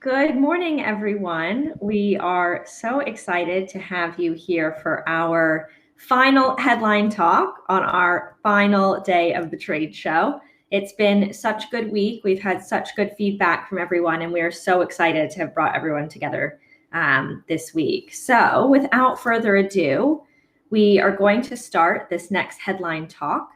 Good morning, everyone. We are so excited to have you here for our final headline talk on our final day of the trade show. It's been such a good week. We've had such good feedback from everyone, and we are so excited to have brought everyone together this week. So without further ado, we are going to start this next headline talk,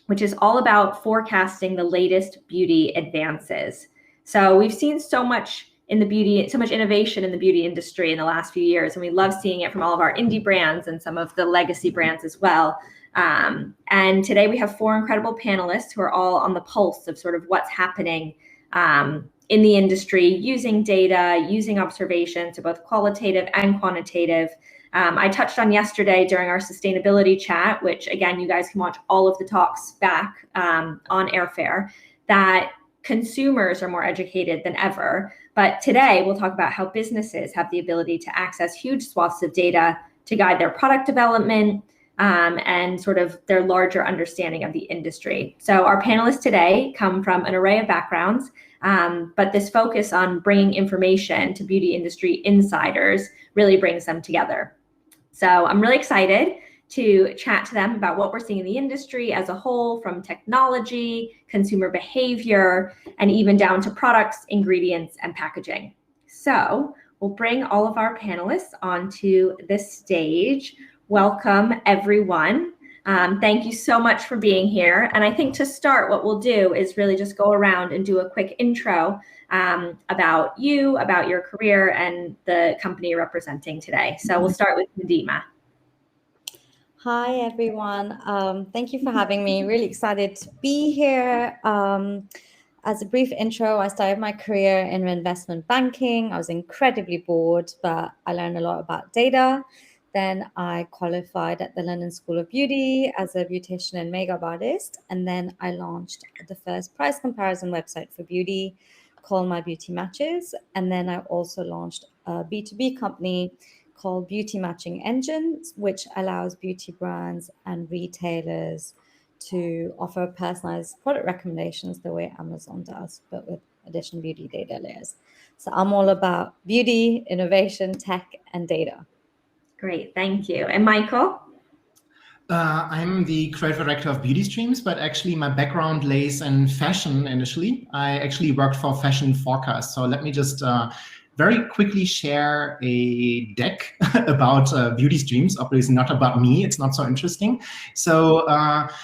which is all about forecasting the latest beauty advances. So we've seen so much innovation in the beauty industry in the last few years, and we love seeing it from all of our indie brands and some of the legacy brands as well. And today we have four incredible panelists who are all on the pulse of sort of what's happening in the industry, using data, using observations, so both qualitative and quantitative. I touched on yesterday during our sustainability chat, which again, you guys can watch all of the talks back on Airfare, that consumers are more educated than ever. But today we'll talk about how businesses have the ability to access huge swaths of data to guide their product development and sort of their larger understanding of the industry. So our panelists today come from an array of backgrounds, but this focus on bringing information to beauty industry insiders really brings them together. So I'm really excited to chat to them about what we're seeing in the industry as a whole, from technology, consumer behavior, and even down to products, ingredients, and packaging. So we'll bring all of our panelists onto this stage. Welcome, everyone. Thank you so much for being here. And I think to start, what we'll do is really just go around and do a quick intro about you, about your career, and the company you're representing today. So we'll start with Nidhima. Hi, everyone. Thank you for having me. Really excited to be here. As a brief intro, I started my career in investment banking. I was incredibly bored, but I learned a lot about data. Then I qualified at the London School of Beauty as a beautician and makeup artist. And then I launched the first price comparison website for beauty called My Beauty Matches. And then I also launched a B2B company called Beauty Matching Engines, which allows beauty brands and retailers to offer personalized product recommendations the way Amazon does, but with additional beauty data layers. So I'm all about beauty, innovation, tech, and data. Great, thank you. And Michael? I'm the creative director of BEAUTYSTREAMS, but actually my background lays in fashion initially. I actually worked for Fashion Forecast. So let me just very quickly share a deck about BEAUTYSTREAMS, obviously not about me, it's not so interesting. So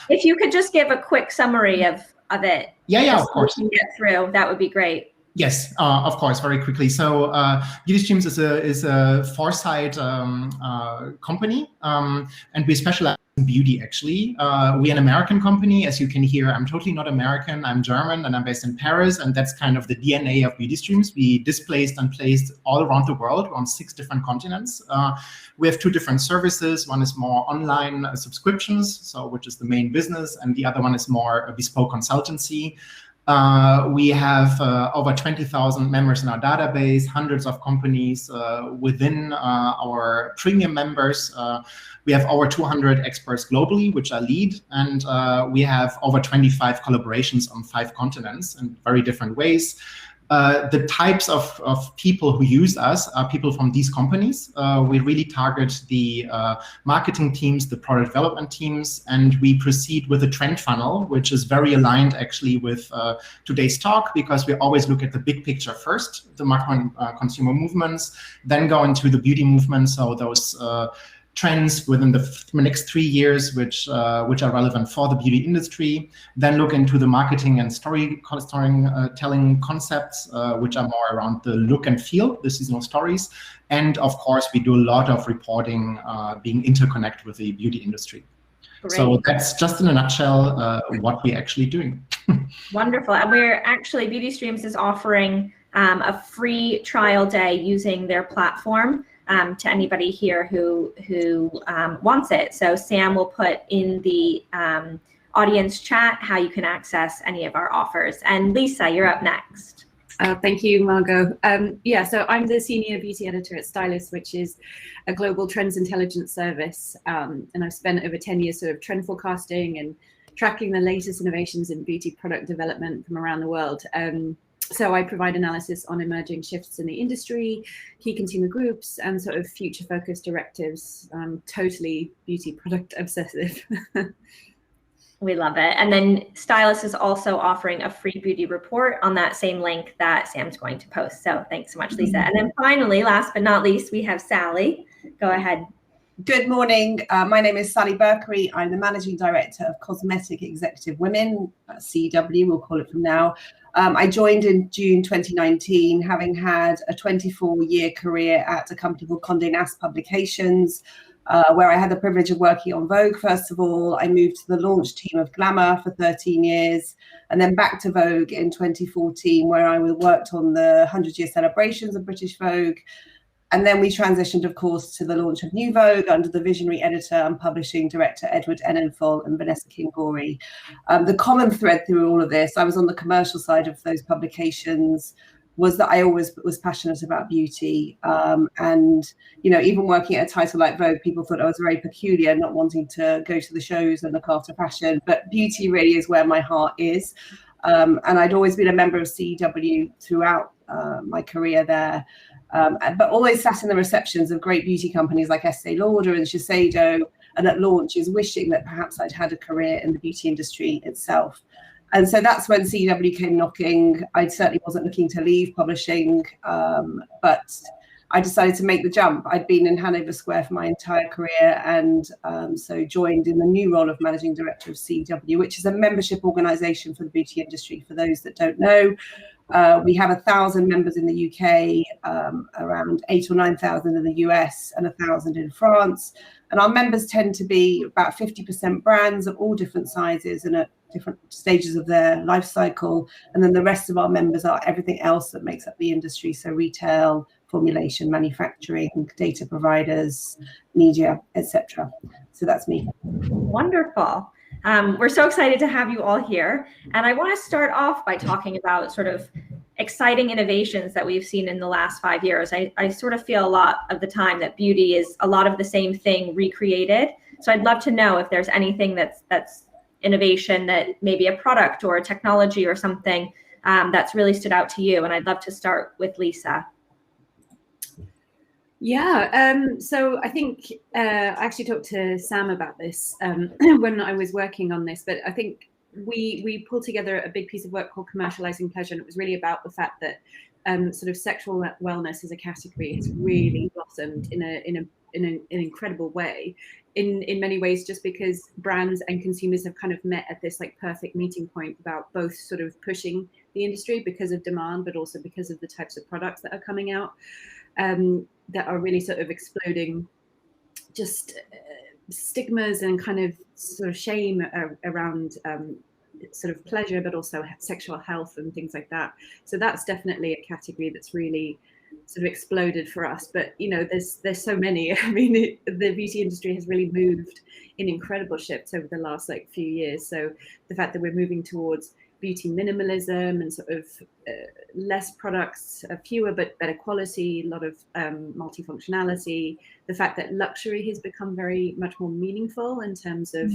if you could just give a quick summary of it. Yeah, of course. So we can get through, that would be great. Yes, of course, very quickly. So BEAUTYSTREAMS is a foresight company, and we specialize in beauty, actually. We're an American company. As you can hear, I'm totally not American. I'm German, and I'm based in Paris, and that's kind of the DNA of BEAUTYSTREAMS. We displaced and placed all around the world on 6 different continents. We have 2 different services. One is more online subscriptions, so which is the main business, and the other one is more a bespoke consultancy. We have over 20,000 members in our database, hundreds of companies within our premium members. We have over 200 experts globally, which I lead, and we have over 25 collaborations on 5 continents in very different ways. The types of people who use us are people from these companies. We really target the marketing teams, the product development teams, and we proceed with a trend funnel, which is very aligned actually with today's talk, because we always look at the big picture first, the market consumer movements, then go into the beauty movement, so those trends within the next 3 years, which are relevant for the beauty industry. Then look into the marketing and storytelling concepts, which are more around the look and feel, the seasonal stories. And of course, we do a lot of reporting being interconnected with the beauty industry. Great. So that's just in a nutshell what we're actually doing. Wonderful. And we're actually, BEAUTYSTREAMS is offering a free trial day using their platform to anybody here who wants it. So Sam will put in the audience chat how you can access any of our offers. And Lisa, you're up next. Thank you, Margot. So I'm the senior beauty editor at Stylus, which is a global trends intelligence service. And I've spent over 10 years sort of trend forecasting and tracking the latest innovations in beauty product development from around the world. So I provide analysis on emerging shifts in the industry, key consumer groups, and sort of future-focused directives. Totally beauty product obsessive. We love it. And then Stylus is also offering a free beauty report on that same link that Sam's going to post. So thanks so much, Lisa. And then finally, last but not least, we have Sallie. Go ahead. Good morning. My name is Sallie Berkerey. I'm the Managing Director of Cosmetic Executive Women at CW, we'll call it from now. I joined in June 2019, having had a 24-year career at a company called Condé Nast Publications, where I had the privilege of working on Vogue. First of all, I moved to the launch team of Glamour for 13 years, and then back to Vogue in 2014, where I worked on the 100-year celebrations of British Vogue. And then we transitioned, of course, to the launch of New Vogue under the visionary editor and publishing director Edward Enninful and Vanessa King-Gorey. The common thread through all of this, I was on the commercial side of those publications, was that I always was passionate about beauty. And, you know, even working at a title like Vogue, people thought I was very peculiar, not wanting to go to the shows and look after fashion. But beauty really is where my heart is. And I'd always been a member of CW throughout my career there. But always sat in the receptions of great beauty companies like Estee Lauder and Shiseido, and at launches wishing that perhaps I'd had a career in the beauty industry itself. And so that's when CW came knocking. I certainly wasn't looking to leave publishing, but I decided to make the jump. I'd been in Hanover Square for my entire career, and so joined in the new role of Managing Director of CW, which is a membership organisation for the beauty industry, for those that don't know. We have 1,000 members in the UK, around 8,000 or 9,000 in the US, and 1,000 in France. And our members tend to be about 50% brands of all different sizes and at different stages of their life cycle. And then the rest of our members are everything else that makes up the industry. So retail, formulation, manufacturing, data providers, media, etc. So that's me. Wonderful. We're so excited to have you all here. And I want to start off by talking about sort of exciting innovations that we've seen in the last 5 years. I sort of feel a lot of the time that beauty is a lot of the same thing recreated. So I'd love to know if there's anything that's innovation, that maybe a product or a technology or something that's really stood out to you. And I'd love to start with Lisa. Yeah, so I think I actually talked to Sam about this when I was working on this, but I think we pulled together a big piece of work called Commercializing Pleasure, and it was really about the fact that sort of sexual wellness as a category has really blossomed in an incredible way, in many ways, just because brands and consumers have kind of met at this like perfect meeting point about both sort of pushing the industry because of demand, but also because of the types of products that are coming out. That are really sort of exploding just stigmas and kind of sort of shame around sort of pleasure, but also sexual health and things like that. So that's definitely a category that's really sort of exploded for us. But, you know, there's so many. I mean, the beauty industry has really moved in incredible shifts over the last like few years. So the fact that we're moving towards beauty minimalism and sort of less products, fewer but better quality, a lot of multifunctionality. The fact that luxury has become very much more meaningful in terms of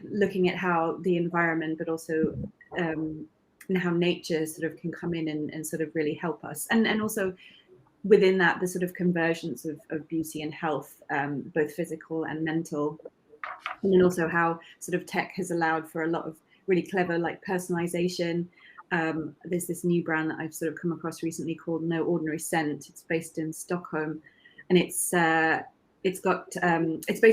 looking at how the environment, but also and how nature sort of can come in and sort of really help us. And also within that, the sort of convergence of beauty and health, both physical and mental. And then also how sort of tech has allowed for a lot of really clever like personalization. There's this new brand that I've sort of come across recently called No Ordinary Scent. It's based in Stockholm, and it's based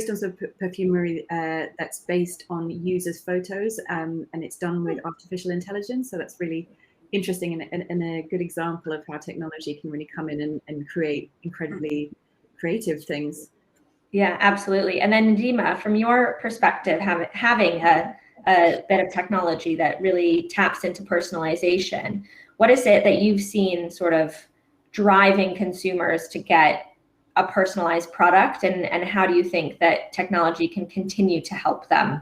on sort of perfumery that's based on users' photos, and it's done with artificial intelligence. So that's really interesting and a good example of how technology can really come in and create incredibly creative things. Yeah, absolutely. And then Nidhima, from your perspective, having a bit of technology that really taps into personalization, what is it that you've seen sort of driving consumers to get a personalized product, and how do you think that technology can continue to help them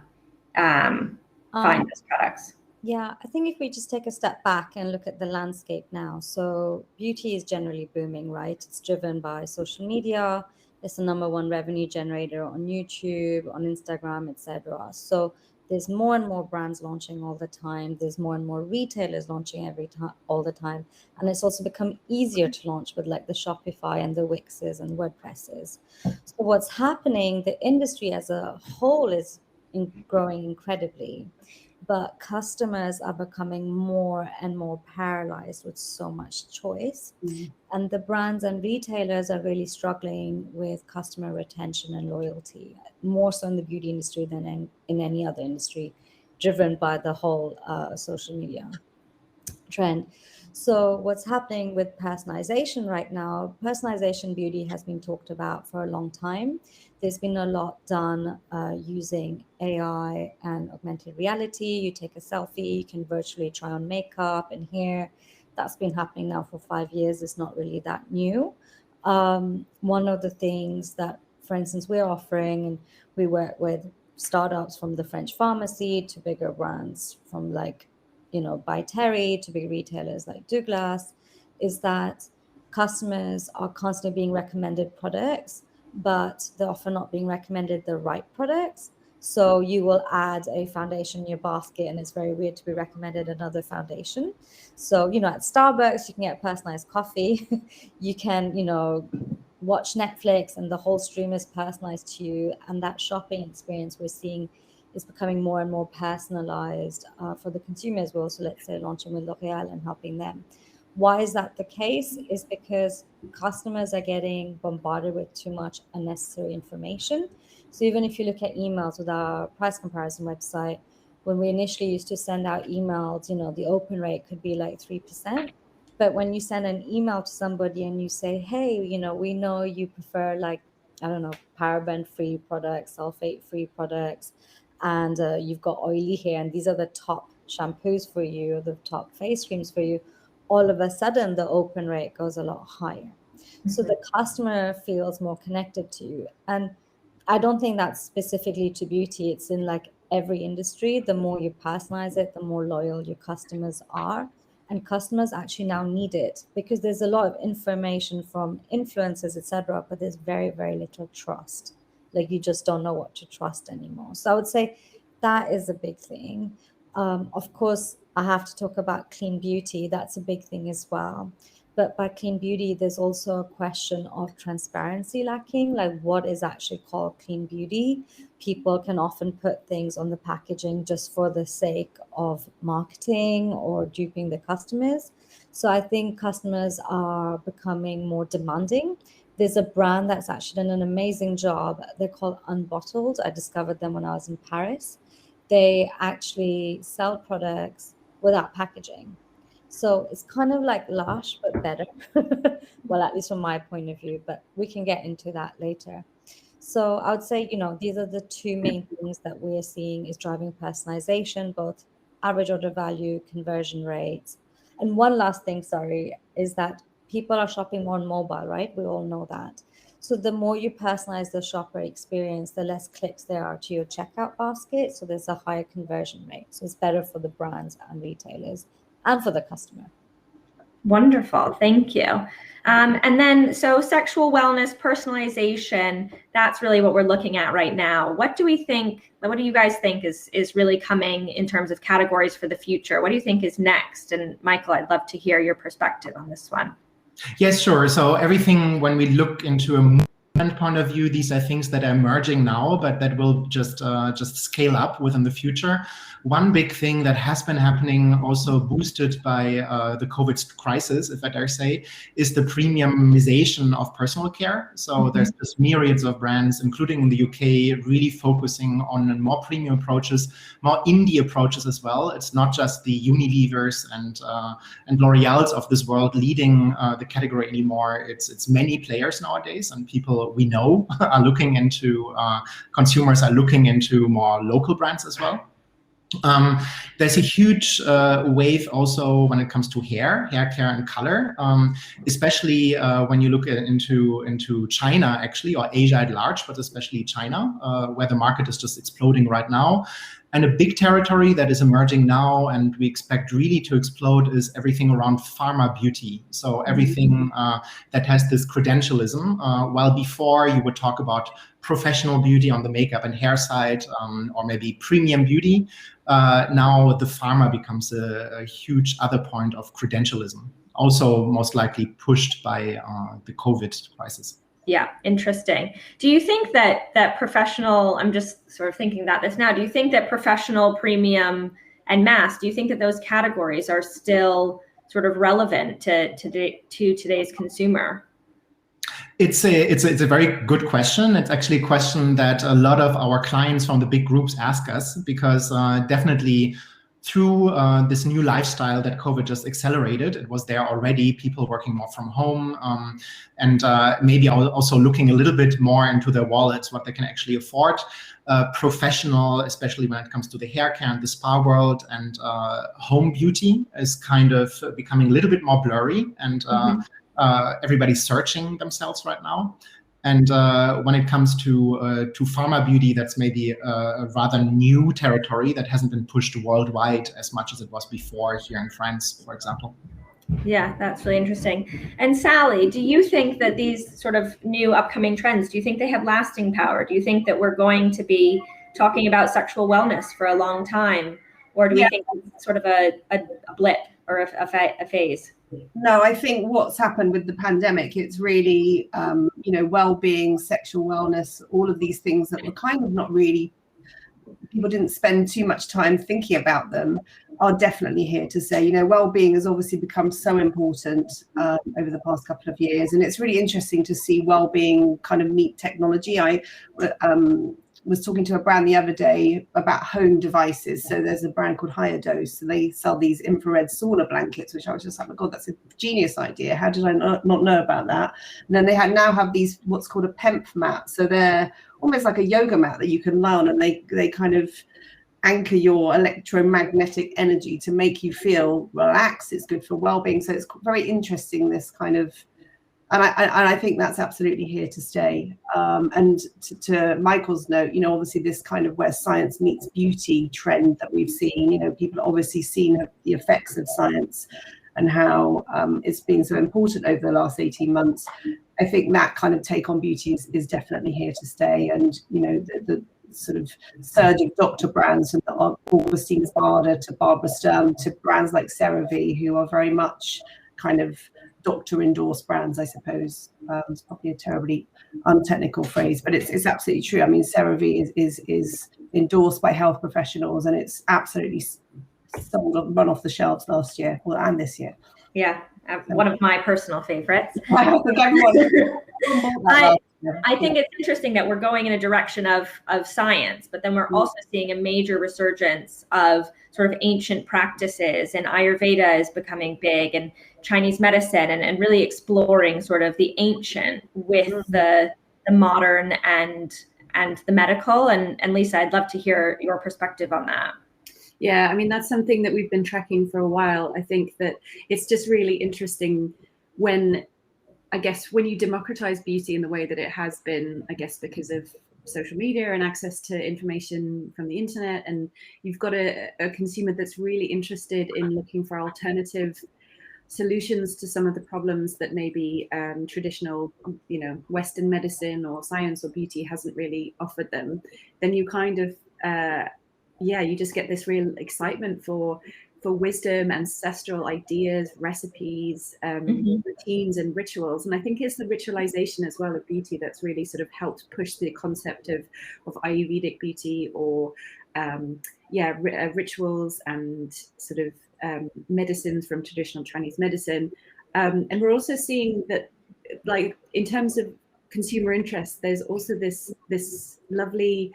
find those products? Yeah, I think if we just take a step back and look at the landscape now, so beauty is generally booming, right? It's driven by social media. It's the #1 revenue generator on YouTube, on Instagram, etc. So There's more and more brands launching all the time. There's more and more retailers launching all the time. And it's also become easier to launch with like the Shopify and the Wixes and WordPresses. So what's happening, the industry as a whole is growing incredibly, but customers are becoming more and more paralyzed with so much choice. And the brands and retailers are really struggling with customer retention and loyalty, more so in the beauty industry than in any other industry, driven by the whole social media trend. So what's happening with personalization right now, personalization beauty has been talked about for a long time. There's been a lot done using AI and augmented reality. You take a selfie, you can virtually try on makeup and hair. That's been happening now for 5 years. It's not really that new. One of the things that, for instance, we're offering, and we work with startups from the French pharmacy to bigger brands from like, by Terry to big retailers like Douglas, is that customers are constantly being recommended products, but they're often not being recommended the right products. So you will add a foundation in your basket and it's very weird to be recommended another foundation. So, at Starbucks, you can get personalized coffee. You can, watch Netflix and the whole stream is personalized to you. And that shopping experience we're seeing is becoming more and more personalized for the consumers. We're also, let's say, launching with L'Oreal and helping them. Why is that the case? Is because customers are getting bombarded with too much unnecessary information. So even if you look at emails with our price comparison website, when we initially used to send out emails, the open rate could be like 3%. But when you send an email to somebody and you say, hey, we know you prefer like, paraben-free products, sulfate-free products, and you've got oily hair, and these are the top shampoos for you, or the top face creams for you, all of a sudden the open rate goes a lot higher. So the customer feels more connected to you. And I don't think that's specifically to beauty. It's in like every industry. The more you personalize it, the more loyal your customers are. And customers actually now need it because there's a lot of information from influencers, etc., but there's very, very little trust. Like you just don't know what to trust anymore. So I would say that is a big thing. Of course, I have to talk about clean beauty. That's a big thing as well. But by clean beauty, there's also a question of transparency lacking, like what is actually called clean beauty. People can often put things on the packaging just for the sake of marketing or duping the customers. So I think customers are becoming more demanding. There's a brand that's actually done an amazing job. They're called Unbottled. I discovered them when I was in Paris. They actually sell products without packaging. So it's kind of like Lush, but better. Well, at least from my point of view, but we can get into that later. So I would say, these are the two main things that we're seeing is driving personalization, both average order value, conversion rates. And one last thing, is that people are shopping more on mobile, right? We all know that. So the more you personalize the shopper experience, the less clicks there are to your checkout basket. So there's a higher conversion rate. So it's better for the brands and retailers and for the customer. Wonderful. Thank you. And then, so sexual wellness, personalization, that's really what we're looking at right now. What do you guys think is really coming in terms of categories for the future? What do you think is next? And Michael, I'd love to hear your perspective on this one. Yes, sure. So everything, when we look into a movement point of view, these are things that are emerging now, but that will just scale up within the future. One big thing that has been happening, also boosted by the COVID crisis, if I dare say, is the premiumization of personal care. So there's just myriads of brands, including in the UK, really focusing on more premium approaches, more indie approaches as well. It's not just the Unilevers and L'Oreals of this world leading the category anymore. It's many players nowadays, and people we know are looking into, consumers are looking into more local brands as well. There's a huge wave also when it comes to hair care and color, especially when you look into China actually, or Asia at large, but especially China, where the market is just exploding right now. And a big territory that is emerging now and we expect really to explode is everything around pharma beauty. So everything that has this credentialism. While before you would talk about professional beauty on the makeup and hair side, or maybe premium beauty, now the pharma becomes a huge other point of credentialism. Also most likely pushed by the COVID crisis. Yeah, interesting. Do you think that professional, I'm just sort of thinking about this now, do you think that professional, premium, and mass, do you think that those categories are still sort of relevant to today's consumer? It's a very good question. It's actually a question that a lot of our clients from the big groups ask us, because definitely through this new lifestyle that COVID just accelerated, it was there already, people working more from home, and maybe also looking a little bit more into their wallets, what they can actually afford. Professional, especially when it comes to the hair care and the spa world, and home beauty is kind of becoming a little bit more blurry, and everybody's searching themselves right now. And when it comes to pharma beauty, that's maybe a rather new territory that hasn't been pushed worldwide as much as it was before here in France, for example. Yeah, that's really interesting. And Sallie, do you think that these sort of new upcoming trends, do you think they have lasting power? Do you think that we're going to be talking about sexual wellness for a long time? Or do we think it's sort of a blip or a phase? No, I think what's happened with the pandemic, it's really, well-being, sexual wellness, all of these things that were kind of not really, people didn't spend too much time thinking about them, are definitely here to say. Well-being has obviously become so important over the past couple of years. And it's really interesting to see well-being kind of meet technology. I was talking to a brand the other day about home devices. So there's a brand called Higher Dose, and they sell these infrared sauna blankets, which I was just like, oh my God, that's a genius idea. How did I not know about that? And then they now have these, what's called a PEMF mat. So they're almost like a yoga mat that you can lie on, and they kind of anchor your electromagnetic energy to make you feel relaxed. It's good for well-being. So it's very interesting, this kind of, and I think that's absolutely here to stay. And to Michael's note, obviously this kind of where science meets beauty trend that we've seen, people obviously seen the effects of science and how it's been so important over the last 18 months. I think that kind of take on beauty is definitely here to stay. And, the sort of surge of doctor brands, from Augustine Sparda to Barbara Sturm to brands like CeraVe, who are very much kind of doctor endorsed brands, I suppose. It's probably a terribly untechnical phrase, but it's absolutely true. I mean, CeraVe is endorsed by health professionals, and it's absolutely run off the shelves last year and this year. Yeah, one of my personal favorites. I think it's interesting that we're going in a direction of science, but then we're also seeing a major resurgence of sort of ancient practices, and Ayurveda is becoming big, and Chinese medicine, and really exploring sort of the ancient with the modern and the medical. And Lisa, I'd love to hear your perspective on that. Yeah, I mean, that's something that we've been tracking for a while. I think that it's just really interesting when you democratize beauty in the way that it has been, I guess, because of social media and access to information from the internet, and you've got a consumer that's really interested in looking for alternative solutions to some of the problems that maybe traditional, Western medicine or science or beauty hasn't really offered them, then you kind of, you just get this real excitement for wisdom, ancestral ideas, recipes, routines and rituals. And I think it's the ritualization as well of beauty that's really sort of helped push the concept of Ayurvedic beauty, or rituals and sort of medicines from traditional Chinese medicine. And we're also seeing that, like, in terms of consumer interest, there's also this lovely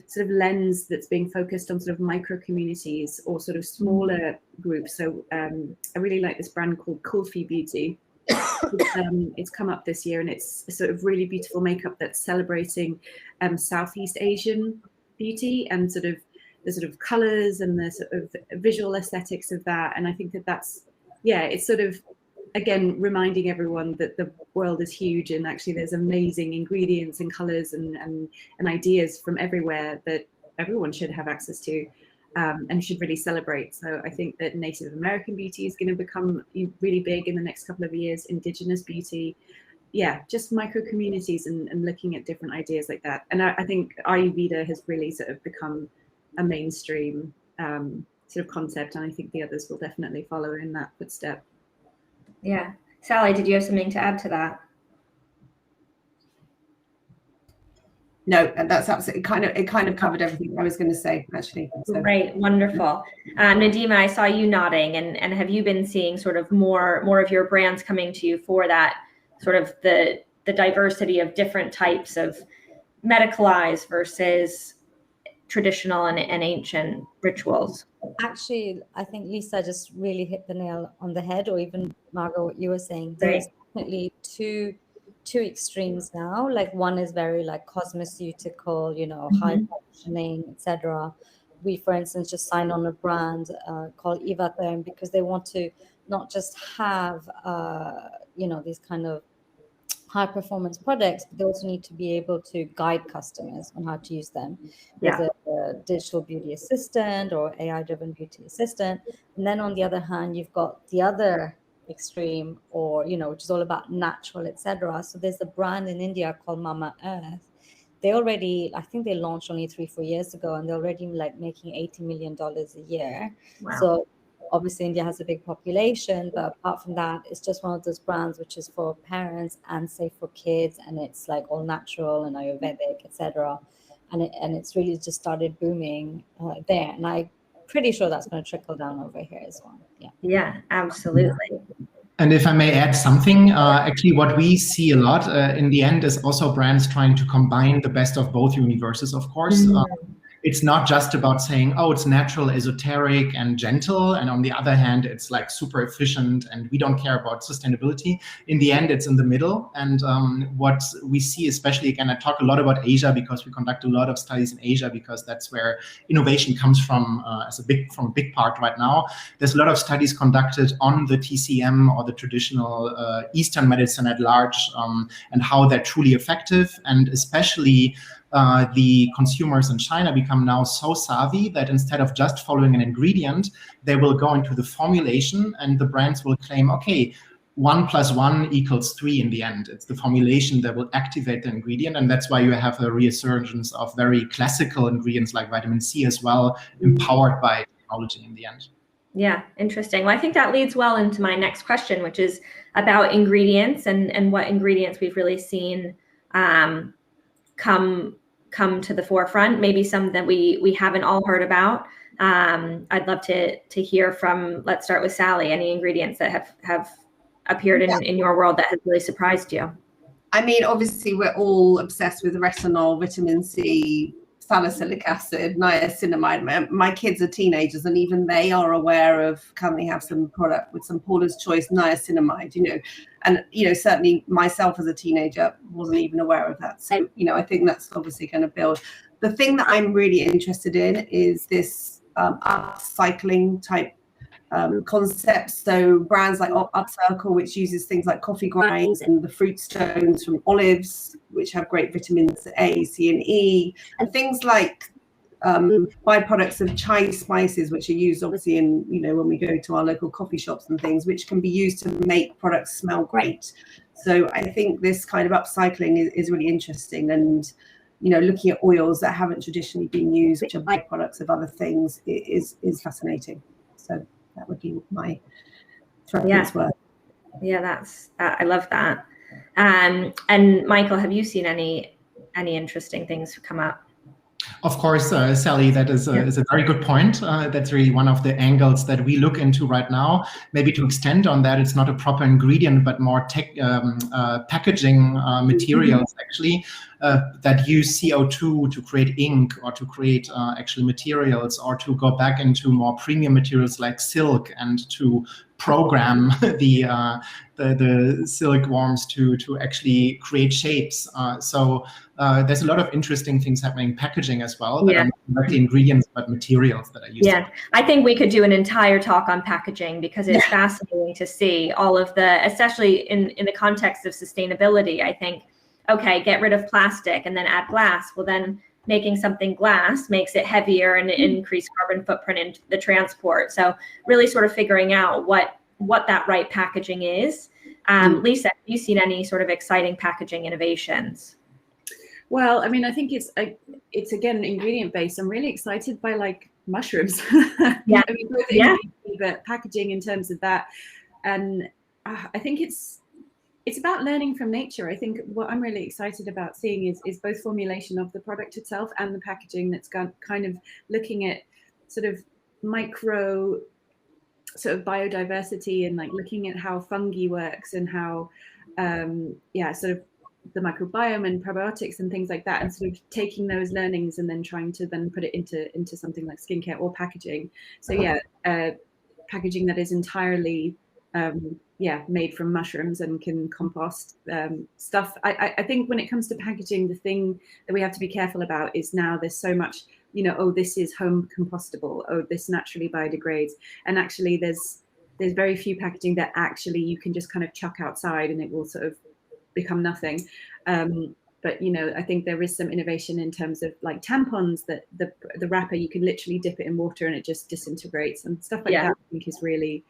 sort of lens that's being focused on sort of micro communities or sort of smaller groups. So I really like this brand called Kohli Beauty. It's come up this year, and it's a sort of really beautiful makeup that's celebrating Southeast Asian beauty and sort of the sort of colors and the sort of visual aesthetics of that. And I think that's it's sort of, again, reminding everyone that the world is huge, and actually there's amazing ingredients and colors and ideas from everywhere that everyone should have access to, and should really celebrate. So I think that Native American beauty is going to become really big in the next couple of years. Indigenous beauty, yeah, just micro communities and looking at different ideas like that. And I think Ayurveda has really sort of become a mainstream sort of concept, and I think the others will definitely follow in that footstep. Yeah. Sallie, did you have something to add to that? No, that's absolutely it kind of covered everything I was going to say, actually. So. Great, wonderful. Nidhima, I saw you nodding, and have you been seeing sort of more of your brands coming to you for that sort of the diversity of different types of medicalized versus traditional and ancient rituals? Actually, I think Lisa just really hit the nail on the head, or even Margot, what you were saying. There's definitely two extremes now. Like one is very like cosmeceutical, high functioning, etc. We, for instance, just signed on a brand called Evatherm because they want to not just have these kind of high performance products, but they also need to be able to guide customers on how to use them with a digital beauty assistant or AI driven beauty assistant. And then on the other hand, you've got the other extreme, or which is all about natural, etc. So there's a brand in India called Mama Earth. I think they launched only 3-4 years ago, and they're already like making $80 million a year. Wow. So obviously India has a big population, but apart from that, it's just one of those brands which is for parents and safe for kids, and it's like all natural and Ayurvedic, etc. And it's really just started booming there, and I'm pretty sure that's going to trickle down over here as well. Yeah, absolutely. And if I may add something, actually what we see a lot in the end is also brands trying to combine the best of both universes, of course. It's not just about saying, oh, it's natural, esoteric, and gentle, and on the other hand, it's like super efficient, and we don't care about sustainability. In the end, it's in the middle. And what we see, especially, again, I talk a lot about Asia because we conduct a lot of studies in Asia because that's where innovation comes from from a big part right now. There's a lot of studies conducted on the TCM or the traditional Eastern medicine at large, and how they're truly effective, and especially the consumers in China become now so savvy that instead of just following an ingredient, they will go into the formulation, and the brands will claim, okay, 1 + 1 = 3 in the end. It's the formulation that will activate the ingredient, and that's why you have a resurgence of very classical ingredients like vitamin C as well, empowered by technology in the end. Yeah, interesting. Well, I think that leads well into my next question, which is about ingredients and what ingredients we've really seen come to the forefront, maybe some that we haven't all heard about. I'd love to hear from, let's start with Sallie, any ingredients that have appeared in your world that has really surprised you. I mean, obviously we're all obsessed with retinol, vitamin C, salicylic acid, niacinamide. My kids are teenagers, and even they are aware of, can they have some product with some Paula's Choice niacinamide, and certainly myself as a teenager wasn't even aware of that. So I think that's obviously going to build. The thing that I'm really interested in is this upcycling type concepts. So brands like Upcycled, which uses things like coffee grinds and the fruit stones from olives, which have great vitamins A, C, and E, and things like byproducts of chai spices, which are used obviously in, when we go to our local coffee shops and things, which can be used to make products smell great. So I think this kind of upcycling is really interesting, and looking at oils that haven't traditionally been used, which are byproducts of other things, is fascinating. So that would be my word. Yeah, I love that. And Michael, have you seen any interesting things come up? Of course, Sallie, that is a very good point. That's really one of the angles that we look into right now. Maybe to extend on that, it's not a proper ingredient, but more packaging materials, actually, that use CO2 to create ink, or to create actually materials, or to go back into more premium materials like silk, and to program the silkworms to actually create shapes. So there's a lot of interesting things happening in packaging as well, that are not the ingredients but materials that are used. Yeah, I think we could do an entire talk on packaging, because it's fascinating to see all of the, especially in the context of sustainability. I think, okay, get rid of plastic and then add glass. Well, then making something glass makes it heavier and increased carbon footprint in the transport. So really sort of figuring out what that right packaging is. Lisa, have you seen any sort of exciting packaging innovations? Well, I mean, I think it's again ingredient based. I'm really excited by like mushrooms. Yeah. I mean, both but packaging in terms of that, and I think it's about learning from nature. I think what I'm really excited about seeing is both formulation of the product itself and the packaging that's kind of looking at sort of micro sort of biodiversity and like looking at how fungi works and how sort of the microbiome and probiotics and things like that, and sort of taking those learnings and then trying to then put it into something like skincare or packaging. So packaging that is entirely made from mushrooms and can compost stuff. I think when it comes to packaging, the thing that we have to be careful about is now there's so much, oh, this is home compostable, oh, this naturally biodegrades, and actually there's very few packaging that actually you can just kind of chuck outside and it will sort of become nothing. But I think there is some innovation in terms of like tampons that the wrapper, you can literally dip it in water and it just disintegrates and stuff like that. I think is really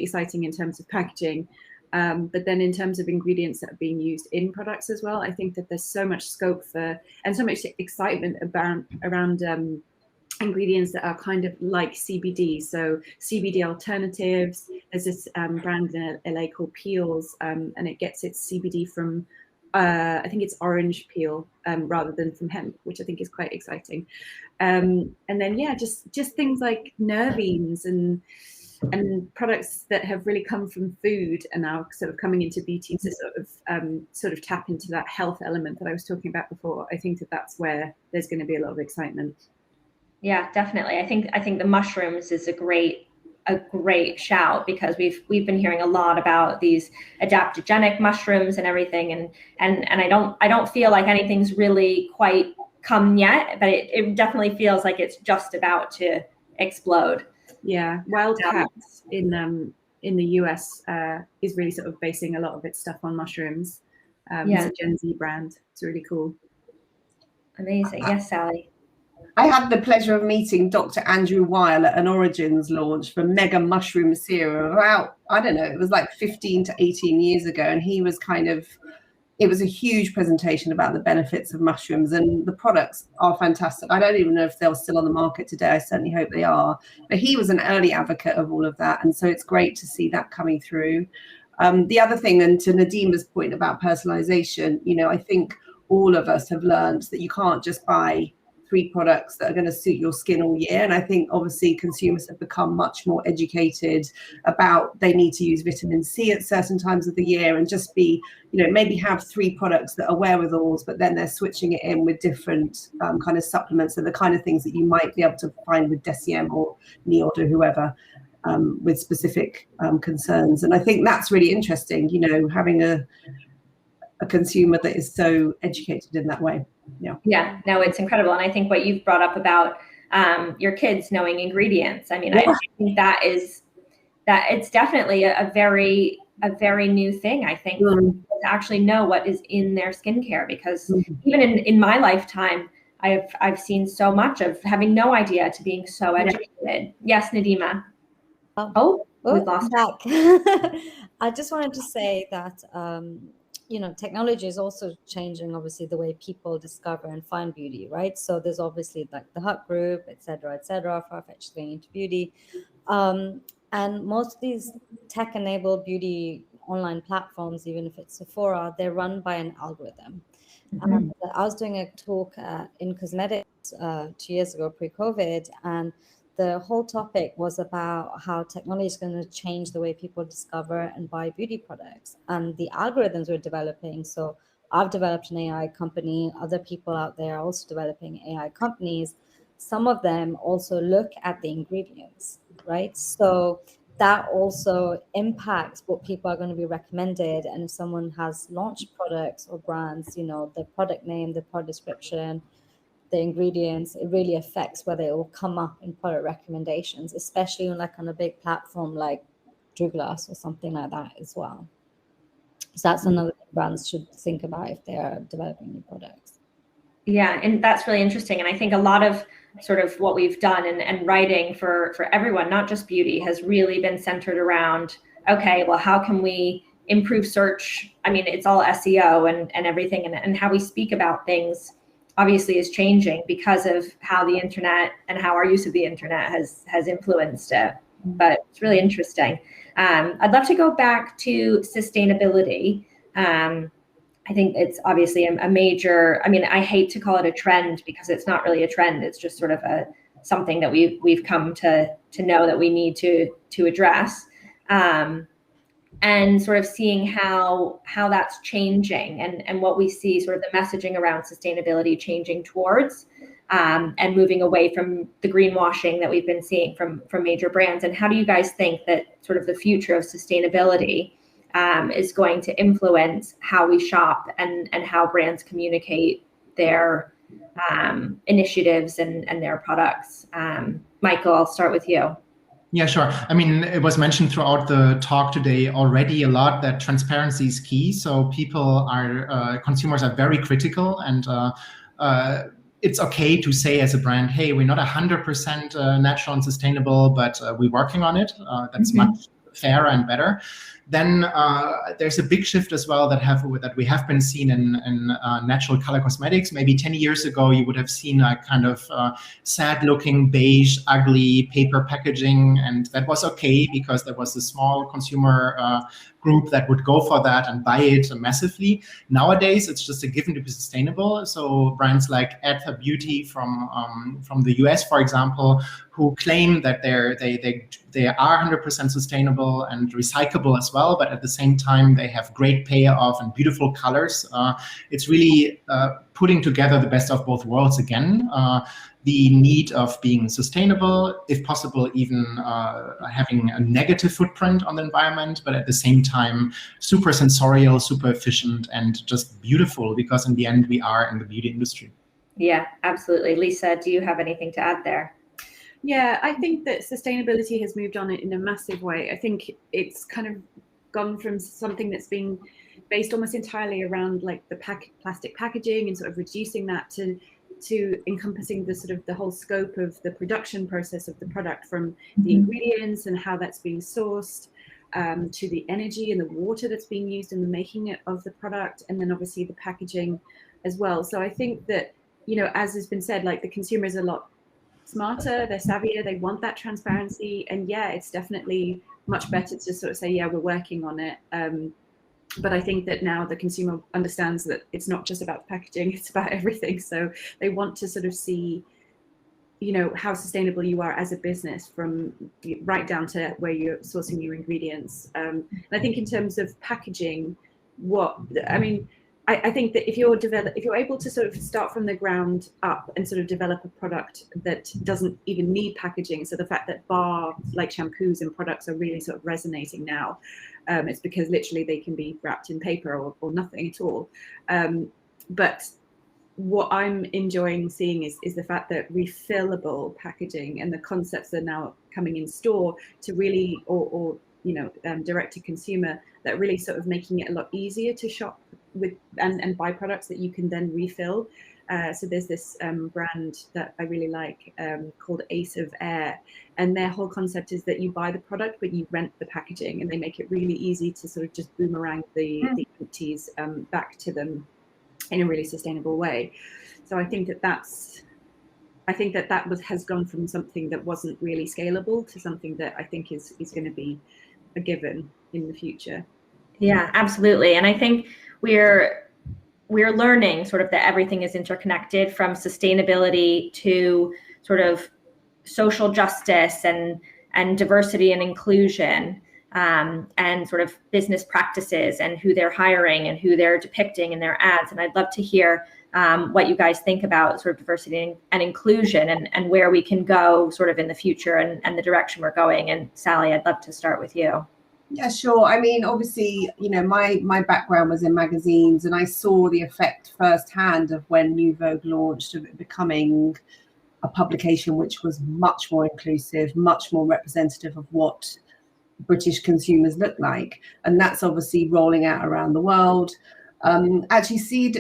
exciting in terms of packaging. But then in terms of ingredients that are being used in products as well, I think that there's so much scope for and so much excitement around ingredients that are kind of like CBD. So CBD alternatives. There's this brand in LA called Peels, and it gets its CBD from I think it's orange peel rather than from hemp, which I think is quite exciting. And then just things like nervines and products that have really come from food and now sort of coming into beauty to sort of tap into that health element that I was talking about before. I think that's where there's going to be a lot of excitement. Yeah, definitely. I think the mushrooms is a great shout, because we've been hearing a lot about these adaptogenic mushrooms and everything, and I don't feel like anything's really quite come yet, but it definitely feels like it's just about to explode. Yeah, Wildcats in the US is really sort of basing a lot of its stuff on mushrooms. It's a Gen Z brand. It's really cool. Amazing. Yes, Sallie. I had the pleasure of meeting Dr. Andrew Weil at an Origins launch for Mega Mushroom Serum about, I don't know, it was like 15 to 18 years ago. And he was it was a huge presentation about the benefits of mushrooms, and the products are fantastic. I don't even know if they're still on the market today. I certainly hope they are. But he was an early advocate of all of that. And so it's great to see that coming through. The other thing, and to Nidhima's point about personalization, I think all of us have learned that you can't just buy 3 products that are going to suit your skin all year. And I think obviously consumers have become much more educated about they need to use vitamin C at certain times of the year, and just be, maybe have 3 products that are wherewithals, but then they're switching it in with different kind of supplements, and the kind of things that you might be able to find with Deciem or Niod or whoever, with specific concerns. And I think that's really interesting, having a consumer that is so educated in that way. Yeah, no, it's incredible. And I think what you've brought up about your kids knowing ingredients, I mean, I think that it's definitely a very new thing. I think for people to actually know what is in their skincare, because even in my lifetime, I've seen so much of having no idea to being so educated. Yes, Nidhima. We lost back. I just wanted to say that technology is also changing, obviously, the way people discover and find beauty, right? So there's obviously like the Hut Group, et cetera, Farfetch Lean into Beauty. And most of these tech-enabled beauty online platforms, even if it's Sephora, they're run by an algorithm. And I was doing a talk in cosmetics 2 years ago, pre-COVID, and the whole topic was about how technology is going to change the way people discover and buy beauty products and the algorithms we're developing. So I've developed an AI company. Other people out there are also developing AI companies. Some of them also look at the ingredients, right? So that also impacts what people are going to be recommended. And if someone has launched products or brands, the product name, the product description, the ingredients, it really affects whether it will come up in product recommendations, especially on a big platform like Douglas or something like that as well. So that's another thing brands should think about if they are developing new products. Yeah, and that's really interesting. And I think a lot of sort of what we've done and writing for everyone, not just beauty, has really been centered around, okay, well, how can we improve search? I mean, it's all SEO and everything, and how we speak about things obviously is changing because of how the internet and how our use of the internet has influenced it. But it's really interesting. I'd love to go back to sustainability. I think it's obviously a major, I mean, I hate to call it a trend because it's not really a trend. It's just sort of something that we've come to know that we need to address. And sort of seeing how that's changing and what we see sort of the messaging around sustainability changing towards, and moving away from the greenwashing that we've been seeing from major brands. And how do you guys think that sort of the future of sustainability is going to influence how we shop and how brands communicate their initiatives and their products? Michael, I'll start with you. Yeah, sure. I mean, it was mentioned throughout the talk today already a lot that transparency is key. So consumers are very critical, and it's okay to say as a brand, hey, we're not 100% natural and sustainable, but we're working on it. That's much fairer and better. Then there's a big shift as well that we have been seen in natural color cosmetics. Maybe 10 years ago, you would have seen a kind of sad-looking, beige, ugly paper packaging, and that was okay because there was a small consumer group that would go for that and buy it massively. Nowadays, it's just a given to be sustainable. So brands like Curate Beauty from the US, for example, who claim that they are 100% sustainable and recyclable as well, but at the same time they have great payoff and beautiful colors. It's really putting together the best of both worlds again. The need of being sustainable, if possible, even having a negative footprint on the environment, but at the same time, super sensorial, super efficient, and just beautiful, because in the end, we are in the beauty industry. Yeah, absolutely. Lisa, do you have anything to add there? Yeah, I think that sustainability has moved on in a massive way. I think it's kind of gone from something that's been based almost entirely around like the plastic packaging and sort of reducing that to encompassing the sort of the whole scope of the production process of the product, from the ingredients and how that's being sourced, to the energy and the water that's being used in the making of the product, and then obviously the packaging as well. So I think that, you know, as has been said, like the consumer is a lot smarter, they're savvier, they want that transparency, and yeah, it's definitely much better to sort of say, yeah, we're working on it. But I think that now the consumer understands that it's not just about packaging, it's about everything. So they want to sort of see, you know, how sustainable you are as a business, from right down to where you're sourcing your ingredients. And I think in terms of packaging, I think that if you're able to sort of start from the ground up and sort of develop a product that doesn't even need packaging, so the fact that like shampoos and products are really sort of resonating now, it's because literally they can be wrapped in paper or nothing at all. But what I'm enjoying seeing is the fact that refillable packaging and the concepts that are now coming in store to really, or direct to consumer, that really sort of making it a lot easier to shop with and buy products that you can then refill. So there's this brand that I really like called Ace of Air, and their whole concept is that you buy the product but you rent the packaging, and they make it really easy to sort of just boomerang the empties back to them in a really sustainable way. So I think that has gone from something that wasn't really scalable to something that I think is going to be a given in the future. Yeah, absolutely. And I think we're learning sort of that everything is interconnected, from sustainability to sort of social justice and diversity and inclusion, and sort of business practices and who they're hiring and who they're depicting in their ads. And I'd love to hear what you guys think about sort of diversity and inclusion and where we can go sort of in the future and the direction we're going. And Sallie, I'd love to start with you. Yeah, sure. I mean, obviously, you know, my background was in magazines, and I saw the effect firsthand of when New Vogue launched, of it becoming a publication which was much more inclusive, much more representative of what British consumers look like. And that's obviously rolling out around the world. Actually,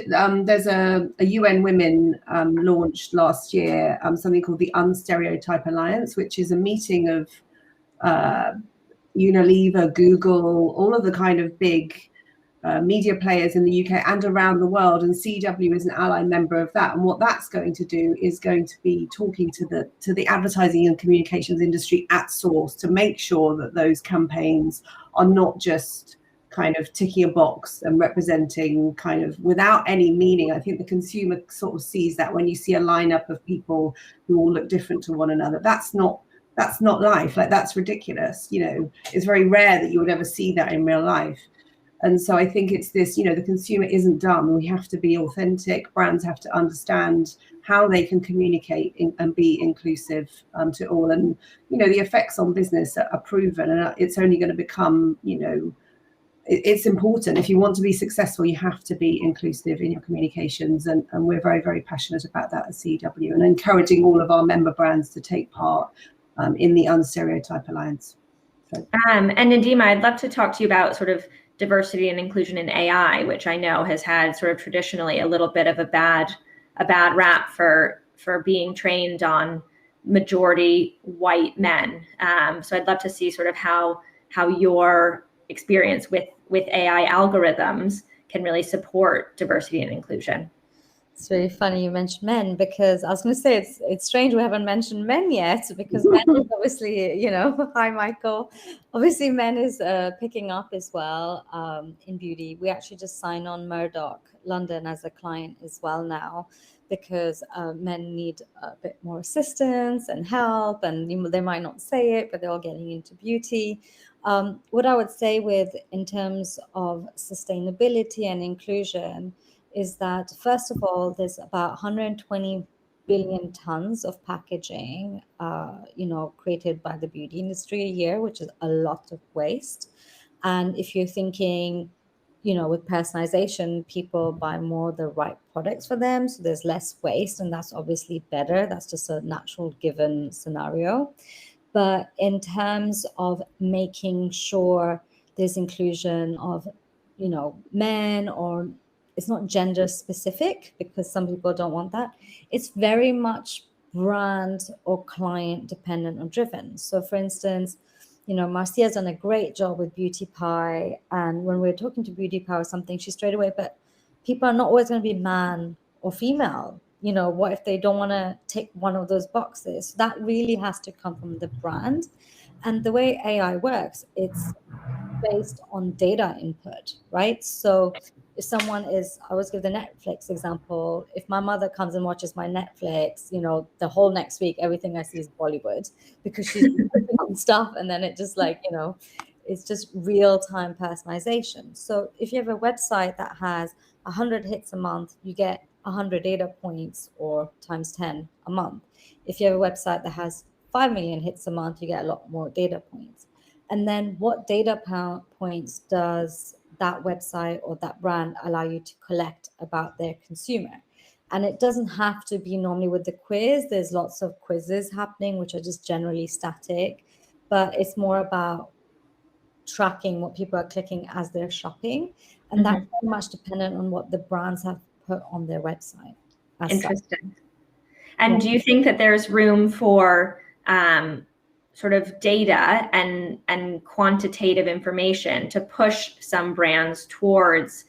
there's a UN Women launched last year, something called the Unstereotype Alliance, which is a meeting of Unilever, Google, all of the kind of big media players in the UK and around the world, and CW is an ally member of that. And what that's going to do is going to be talking to the advertising and communications industry at source to make sure that those campaigns are not just kind of ticking a box and representing kind of without any meaning. I think the consumer sort of sees that when you see a lineup of people who all look different to one another. That's not life. Like, that's ridiculous. You know, it's very rare that you would ever see that in real life. And so I think it's this, you know, the consumer isn't dumb. We have to be authentic. Brands have to understand how they can communicate and be inclusive to all. And, you know, the effects on business are proven, and it's only going to become, you know, it's important. If you want to be successful, you have to be inclusive in your communications. And we're very, very passionate about that at CW, and encouraging all of our member brands to take part in the Unstereotype Alliance. So. And Nidhima, I'd love to talk to you about sort of diversity and inclusion in AI, which I know has had sort of traditionally a little bit of a bad rap for being trained on majority white men. So I'd love to see sort of how your experience with AI algorithms can really support diversity and inclusion. It's really funny you mentioned men, because I was going to say it's strange we haven't mentioned men yet, because men is obviously, you know, hi Michael, obviously men is picking up as well in beauty. We actually just signed on Murdoch London as a client as well now, because men need a bit more assistance and help, and you know, they might not say it, but they're all getting into beauty. What I would say in terms of sustainability and inclusion is that, first of all, there's about 120 billion tons of packaging, you know, created by the beauty industry a year, which is a lot of waste. And if you're thinking, you know, with personalization, people buy more the right products for them, so there's less waste, and that's obviously better. That's just a natural given scenario. But in terms of making sure there's inclusion of, you know, men, or it's not gender specific, because some people don't want that. It's very much brand or client dependent or driven. So for instance, you know, Marcia's done a great job with Beauty Pie. And when we're talking to Beauty Pie or something, she's straight away, but people are not always going to be man or female. You know, what if they don't want to tick one of those boxes? That really has to come from the brand. And the way AI works, it's based on data input, right? So if someone is, I always give the Netflix example. If my mother comes and watches my Netflix, you know, the whole next week, everything I see is Bollywood, because she's clicking on stuff, and then it just, like, you know, it's just real-time personalization. So if you have a website that has 100 hits a month, you get 100 data points, or times 10 a month. If you have a website that has 5 million hits a month, you get a lot more data points. And then what data points does that website or that brand allow you to collect about their consumer? And it doesn't have to be normally with the quiz. There's lots of quizzes happening, which are just generally static, but it's more about tracking what people are clicking as they're shopping. And that's very much dependent on what the brands have put on their website. Interesting. And do you think that there's room for sort of data and quantitative information to push some brands towards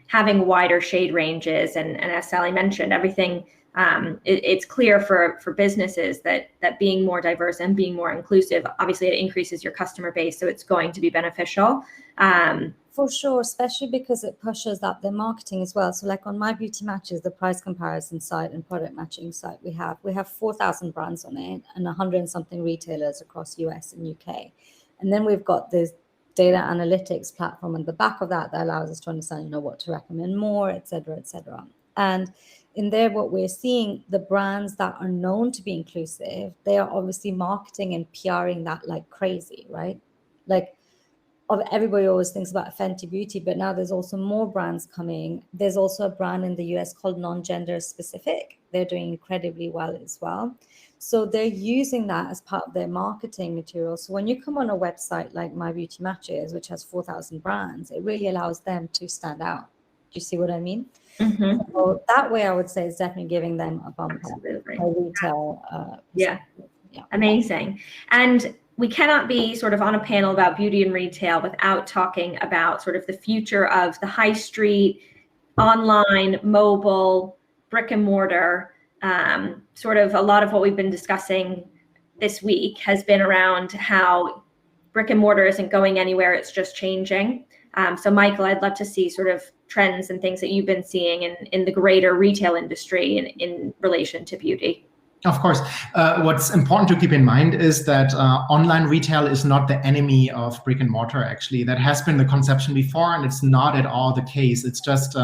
having wider shade ranges? And as Sallie mentioned, everything, it's clear for businesses that being more diverse and being more inclusive, obviously it increases your customer base, so it's going to be beneficial. For sure, especially because it pushes up their marketing as well. So like on My Beauty Matches, the price comparison site and product matching site we have 4,000 brands on it and 100 and something retailers across US and UK. And then we've got this data analytics platform at the back of that allows us to understand, you know, what to recommend more, et cetera, et cetera. And in there, what we're seeing, the brands that are known to be inclusive, they are obviously marketing and PRing that like crazy, right? Like, everybody always thinks about Fenty Beauty, but now there's also more brands coming. There's also a brand in the US called Non-Gender Specific. They're doing incredibly well as well. So they're using that as part of their marketing material. So when you come on a website like My Beauty Matches, which has 4,000 brands, it really allows them to stand out. you see what I mean? Mm-hmm. So that way, I would say it's definitely giving them a bump Absolutely. up for retail. Yeah. Yeah. Amazing. And we cannot be sort of on a panel about beauty and retail without talking about sort of the future of the high street, online, mobile, brick and mortar. Sort of a lot of what we've been discussing this week has been around how brick and mortar isn't going anywhere, it's just changing. So Michael, I'd love to see sort of trends and things that you've been seeing in the greater retail industry in relation to beauty. Of course. What's important to keep in mind is that online retail is not the enemy of brick and mortar, actually. That has been the conception before, and it's not at all the case. It's just,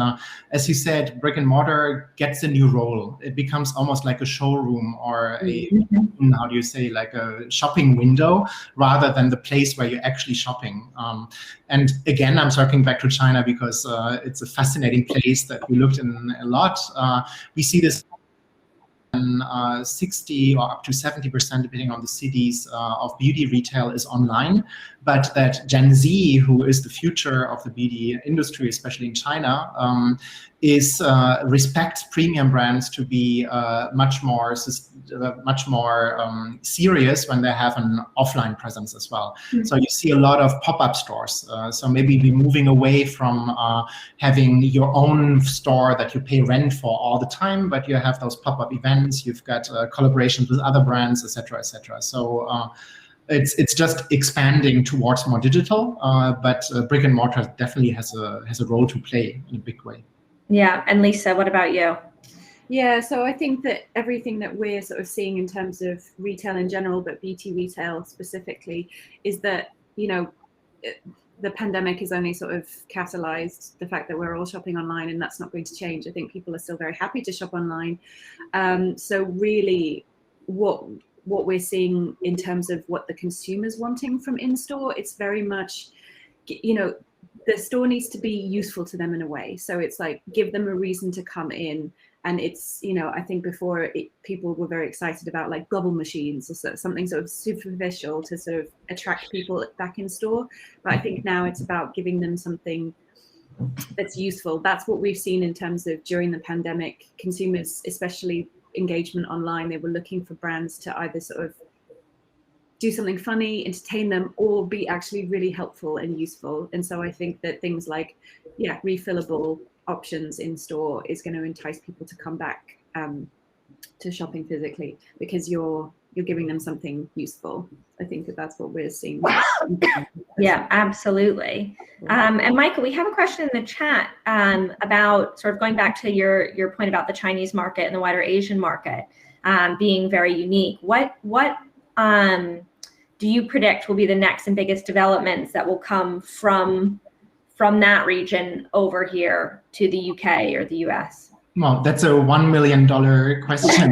as you said, brick and mortar gets a new role. It becomes almost like a showroom or how do you say, like a shopping window, rather than the place where you're actually shopping. And again, I'm circling back to China because it's a fascinating place that we looked in a lot. We see this 60 or up to 70%, depending on the cities, of beauty retail is online, but that Gen Z, who is the future of the beauty industry, especially in China, respects premium brands to be much more serious when they have an offline presence as well. Mm-hmm. So you see a lot of pop-up stores. So maybe we're moving away from having your own store that you pay rent for all the time, but you have those pop-up events. You've got collaborations with other brands, etc., etc. So it's just expanding towards more digital, but brick and mortar definitely has a role to play in a big way. Yeah, and Lisa, what about you? Yeah, so I think that everything that we're sort of seeing in terms of retail in general, but beauty retail specifically, is that, you know, the pandemic has only sort of catalyzed the fact that we're all shopping online, and that's not going to change. I think people are still very happy to shop online. So really what we're seeing in terms of what the consumer's wanting from in-store, it's very much, you know, the store needs to be useful to them in a way. So it's like, give them a reason to come in. And it's, you know, I think before people were very excited about like bubble machines or something sort of superficial to sort of attract people back in store. But I think now it's about giving them something that's useful. That's what we've seen in terms of during the pandemic, consumers, especially engagement online, they were looking for brands to either sort of do something funny, entertain them, or be actually really helpful and useful. And so I think that things like, yeah, refillable options in store is going to entice people to come back to shopping physically, because you're giving them something useful. I think that's what we're seeing. Yeah, absolutely. And Michael, we have a question in the chat about sort of going back to your point about the Chinese market and the wider Asian market being very unique. What do you predict will be the next and biggest developments that will come from that region over here to the UK or the US? Well, that's a $1 million question.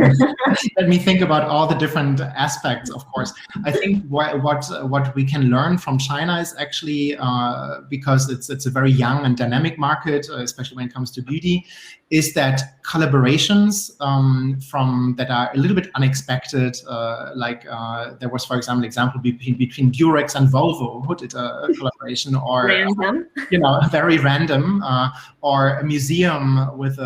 Let me think about all the different aspects, of course. I think what we can learn from China is actually, because it's a very young and dynamic market, especially when it comes to beauty, is that collaborations that are a little bit unexpected, there was, for example, between Durex and Volvo, who did a collaboration, or random, very random, or a museum with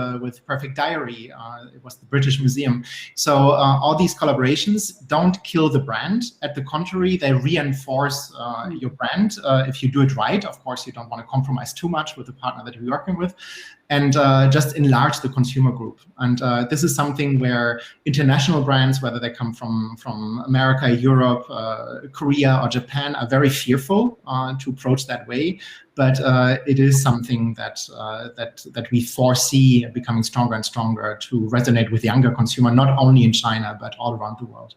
Perfect Diary. It was the British Museum. So all these collaborations don't kill the brand. At the contrary, they reinforce your brand. If you do it right, of course, you don't want to compromise too much with the partner that you're working with, and just enlarge the consumer group. And this is something where international brands, whether they come from America, Europe, Korea, or Japan, are very fearful to approach that way. But it is something that we foresee becoming stronger and stronger to resonate with younger consumer, not only in China, but all around the world.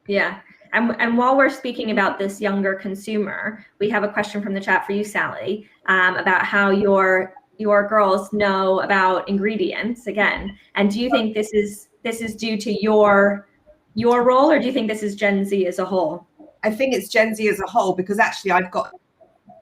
Yeah. And while we're speaking about this younger consumer, we have a question from the chat for you, Sallie, about how your girls know about ingredients again. And do you think this is due to your role, or do you think this is Gen Z as a whole? I think it's Gen Z as a whole, because actually I've got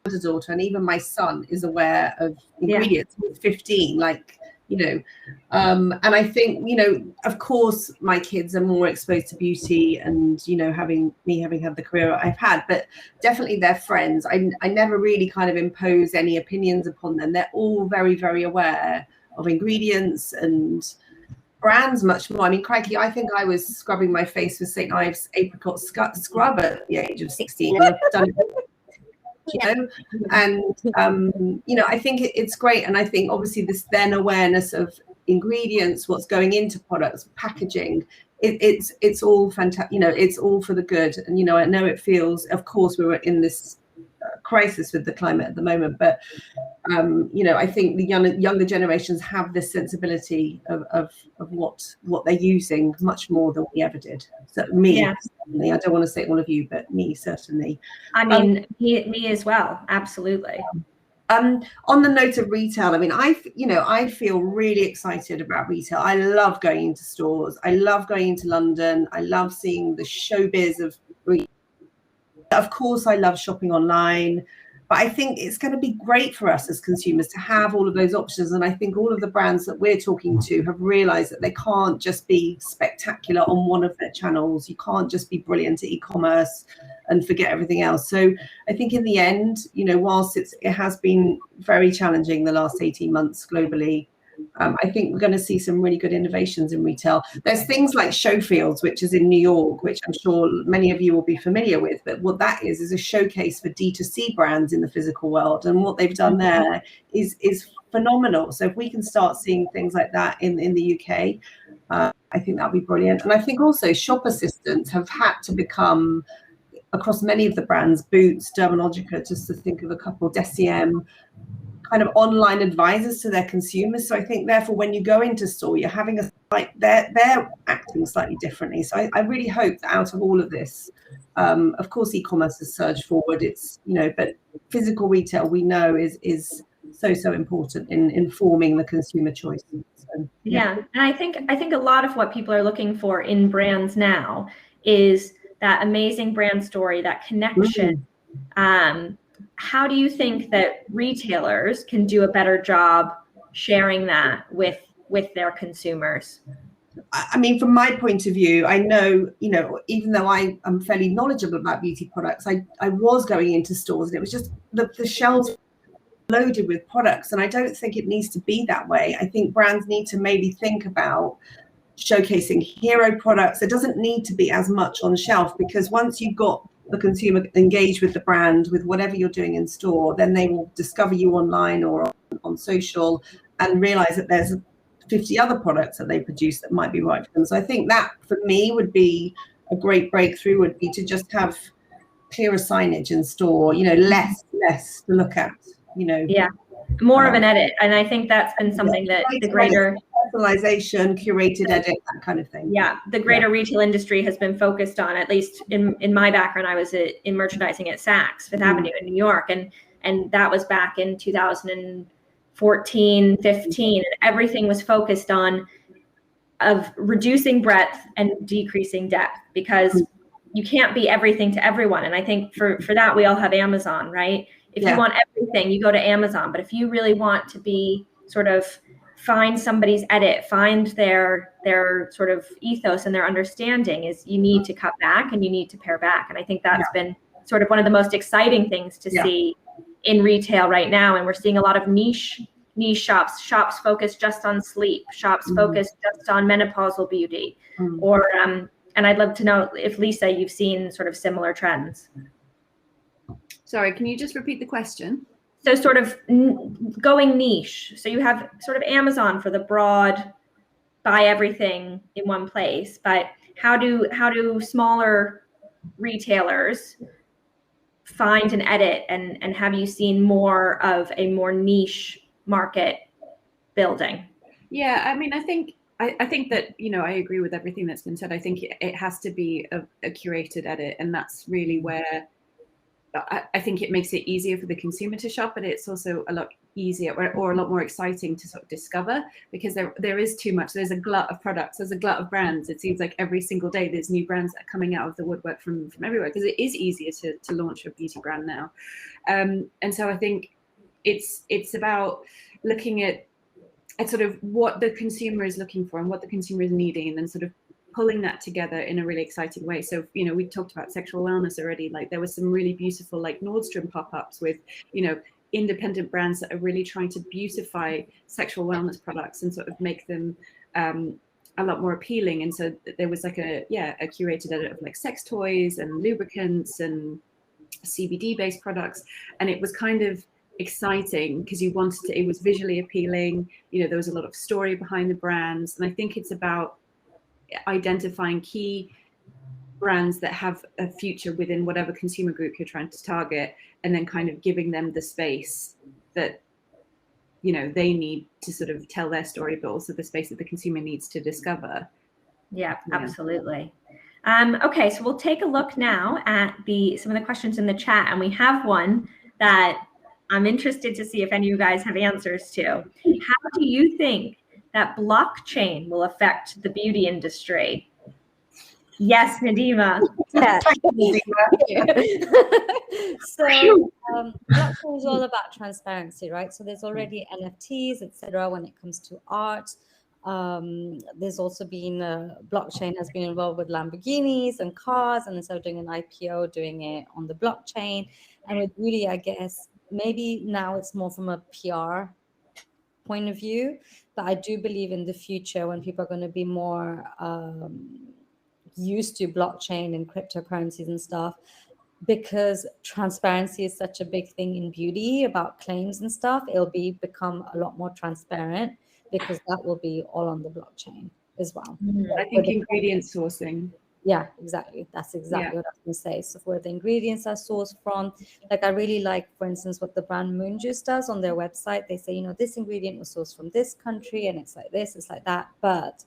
a daughter, and even my son is aware of ingredients. With 15, like you know. And I think, you know, of course my kids are more exposed to beauty, and, you know, having had the career I've had, but definitely their friends, I never really kind of impose any opinions upon them. They're all very, very aware of ingredients and brands much more. I mean, crikey, I think I was scrubbing my face with St. Ives apricot scrub at the age of 16, and I've done it, you know. And you know, I think it's great. And I think obviously this then awareness of ingredients, what's going into products, packaging, it's all fantastic, you know, it's all for the good. And, you know, I know it feels, of course we were in this crisis with the climate at the moment, but you know, I think the younger generations have this sensibility of what they're using much more than we ever did. So me, certainly, I don't want to say all of you, but me certainly. I mean, me as well, absolutely. On the note of retail, I mean, I feel really excited about retail. I love going into stores. I love going into London. I love seeing the showbiz of retail. Of course, I love shopping online, but I think it's going to be great for us as consumers to have all of those options. And I think all of the brands that we're talking to have realized that they can't just be spectacular on one of their channels. You can't just be brilliant at e-commerce and forget everything else. So I think in the end, you know, whilst it has been very challenging the last 18 months globally, I think we're going to see some really good innovations in retail. There's things like Showfields, which is in New York, which I'm sure many of you will be familiar with. But what that is a showcase for D2C brands in the physical world. And what they've done there is phenomenal. So if we can start seeing things like that in the UK, I think that'll be brilliant. And I think also shop assistants have had to become, across many of the brands, Boots, Dermalogica, just to think of a couple, Deciem, kind of online advisors to their consumers. So I think therefore when you go into store, you're having they're acting slightly differently. So I really hope that out of all of this, of course e-commerce has surged forward, it's, you know, but physical retail we know is so important in informing the consumer choice. So, yeah. And I think a lot of what people are looking for in brands now is that amazing brand story, that connection. How do you think that retailers can do a better job sharing that with their consumers? I mean, from my point of view, I know, you know, even though I am fairly knowledgeable about beauty products, I was going into stores and it was just the shelves loaded with products. And I don't think it needs to be that way. I think brands need to maybe think about showcasing hero products. It doesn't need to be as much on shelf, because once you've got the consumer engaged with the brand, with whatever you're doing in store, then they will discover you online or on social and realize that there's 50 other products that they produce that might be right for them. So I think that for me would be a great breakthrough, would be to just have clearer signage in store, you know, less to look at, you know. Yeah. More of an edit. And I think that's been something that the greater personalization, curated edit, that kind of thing. Yeah, the greater retail industry has been focused on, at least in my background, I was in merchandising at Saks, Fifth Avenue in New York. And that was back in 2014, 15. And everything was focused on of reducing breadth and decreasing depth, because you can't be everything to everyone. And I think for that, we all have Amazon, right? If you want everything, you go to Amazon. But if you really want to be sort of find somebody's edit, find their sort of ethos and their understanding, is you need to cut back and you need to pare back. And I think that's been sort of one of the most exciting things to see in retail right now. And we're seeing a lot of niche shops focused just on sleep, shops focused just on menopausal beauty, or and I'd love to know if, Lisa, you've seen sort of similar trends. Sorry, can you just repeat the question? So sort of going niche. So you have sort of Amazon for the broad, buy everything in one place, but how do smaller retailers find an edit, and have you seen more of a more niche market building? Yeah, I mean, I think that, you know, I agree with everything that's been said. I think it has to be a curated edit, and that's really where I think it makes it easier for the consumer to shop, but it's also a lot easier or a lot more exciting to sort of discover, because there is too much. There's a glut of products, there's a glut of brands. It seems like every single day there's new brands that are coming out of the woodwork from everywhere, because it is easier to launch a beauty brand now. And so I think it's about looking at sort of what the consumer is looking for and what the consumer is needing, and then sort of pulling that together in a really exciting way. So, you know, we talked about sexual wellness already. Like there was some really beautiful like Nordstrom pop-ups with, you know, independent brands that are really trying to beautify sexual wellness products and sort of make them a lot more appealing. And so there was like a curated edit of like sex toys and lubricants and CBD based products. And it was kind of exciting because you wanted to, it was visually appealing. You know, there was a lot of story behind the brands. And I think it's about identifying key brands that have a future within whatever consumer group you're trying to target, and then kind of giving them the space that, you know, they need to sort of tell their story, but also the space that the consumer needs to discover. Yeah, absolutely. Okay, so we'll take a look now at some of the questions in the chat, and we have one that I'm interested to see if any of you guys have answers to. How do you think that blockchain will affect the beauty industry? Yes, Nidhima. Yeah. So blockchain is all about transparency, right? So there's already NFTs, etc. when it comes to art. There's also been blockchain has been involved with Lamborghinis and cars, and instead of doing an IPO, doing it on the blockchain. And with beauty, I guess maybe now it's more from a PR point of view, but I do believe in the future when people are going to be more used to blockchain and cryptocurrencies and stuff, because transparency is such a big thing in beauty about claims and stuff. It'll become a lot more transparent because that will be all on the blockchain as well. I think ingredient sourcing. Yeah, exactly. That's exactly what I was going to say. So where the ingredients are sourced from, like I really like, for instance, what the brand Moon Juice does on their website. They say, you know, this ingredient was sourced from this country and it's like this, it's like that. But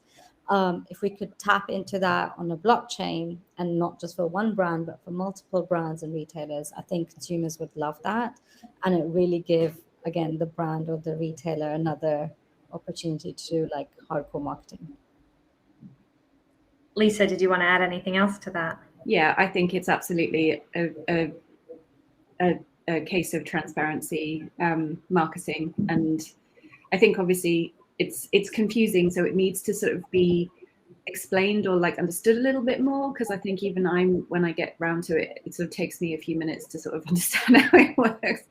if we could tap into that on a blockchain, and not just for one brand, but for multiple brands and retailers, I think consumers would love that. And it really give, again, the brand or the retailer another opportunity to do like hardcore marketing. Lisa, did you want to add anything else to that? Yeah, I think it's absolutely a case of transparency, marketing. And I think obviously it's confusing, so it needs to sort of be explained or like understood a little bit more, because I think even when I get round to it, it sort of takes me a few minutes to sort of understand how it works.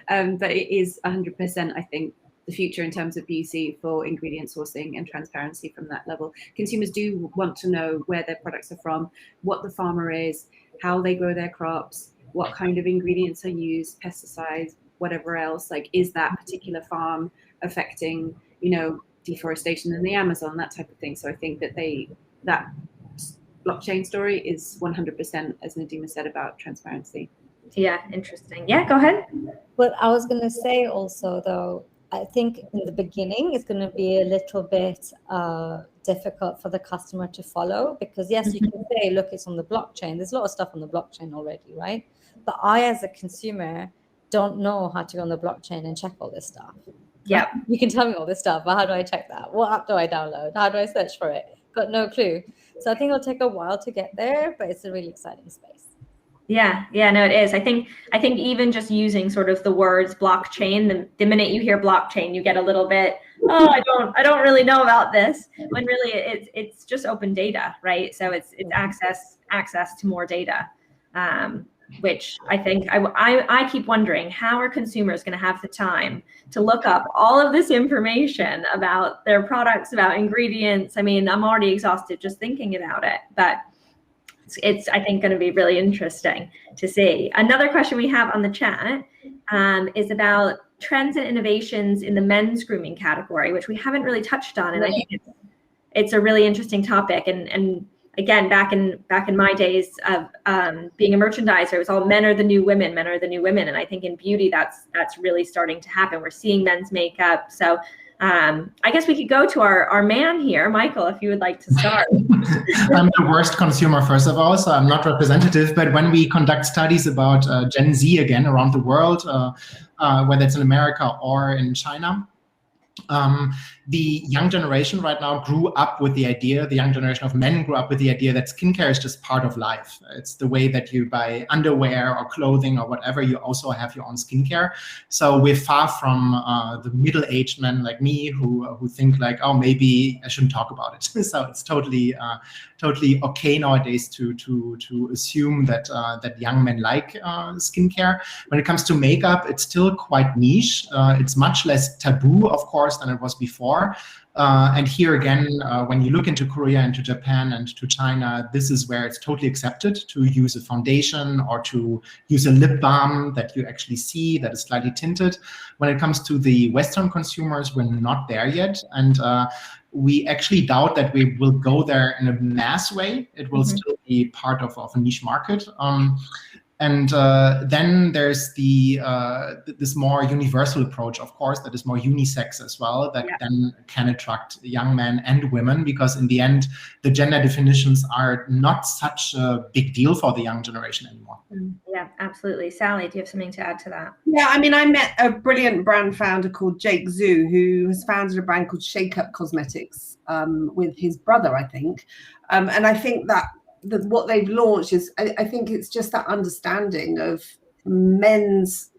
But it is 100%, I think, the future in terms of beauty for ingredient sourcing and transparency from that level. Consumers do want to know where their products are from, what the farmer is, how they grow their crops, what kind of ingredients are used, pesticides, whatever else. Like, is that particular farm affecting, you know, deforestation in the Amazon, that type of thing. So I think that that blockchain story is 100%, as Nidhima said, about transparency. Yeah, interesting. Yeah, go ahead. But I was going to say also, though, I think in the beginning it's going to be a little bit difficult for the customer to follow, because yes, you can say, look, it's on the blockchain. There's a lot of stuff on the blockchain already, right? But I, as a consumer, don't know how to go on the blockchain and check all this stuff. Yeah. You can tell me all this stuff, but how do I check that? What app do I download? How do I search for it? Got no clue. So I think it'll take a while to get there, but it's a really exciting space. Yeah, no, it is. I think even just using sort of the words blockchain, the minute you hear blockchain, you get a little bit, oh, I don't really know about this. When really it's just open data, right? So it's access to more data, which I think I keep wondering, how are consumers going to have the time to look up all of this information about their products, about ingredients? I mean, I'm already exhausted just thinking about it, but it's I think going to be really interesting to see. Another question we have on the chat is about trends and innovations in the men's grooming category, which we haven't really touched on, and I think it's a really interesting topic. And again, back in my days of being a merchandiser, it was all men are the new women, and I think in beauty that's really starting to happen. We're seeing men's makeup. So I guess we could go to our man here, Michael, if you would like to start. I'm the worst consumer, first of all, so I'm not representative. But when we conduct studies about Gen Z again around the world, whether it's in America or in China, the young generation right now grew up with the idea, the young generation of men grew up with the idea that skincare is just part of life. It's the way that you buy underwear or clothing or whatever, you also have your own skincare. So we're far from the middle-aged men like me who think like, oh, maybe I shouldn't talk about it. So it's totally okay nowadays to assume that that young men like skincare. When it comes to makeup, it's still quite niche. It's much less taboo, of course, than it was before. And here again, when you look into Korea, into Japan, and to China, this is where it's totally accepted to use a foundation or to use a lip balm that you actually see that is slightly tinted. When it comes to the Western consumers, we're not there yet. And we actually doubt that we will go there in a mass way. It will still be part of a niche market. And then there's this more universal approach, of course, that is more unisex as well, that then can attract young men and women, because in the end, the gender definitions are not such a big deal for the young generation anymore. Yeah, absolutely. Sallie, do you have something to add to that? Yeah, I mean, I met a brilliant brand founder called Jake Zhu, who has founded a brand called Shake Up Cosmetics with his brother, I think. And I think that what they've launched is, I think it's just that understanding of men's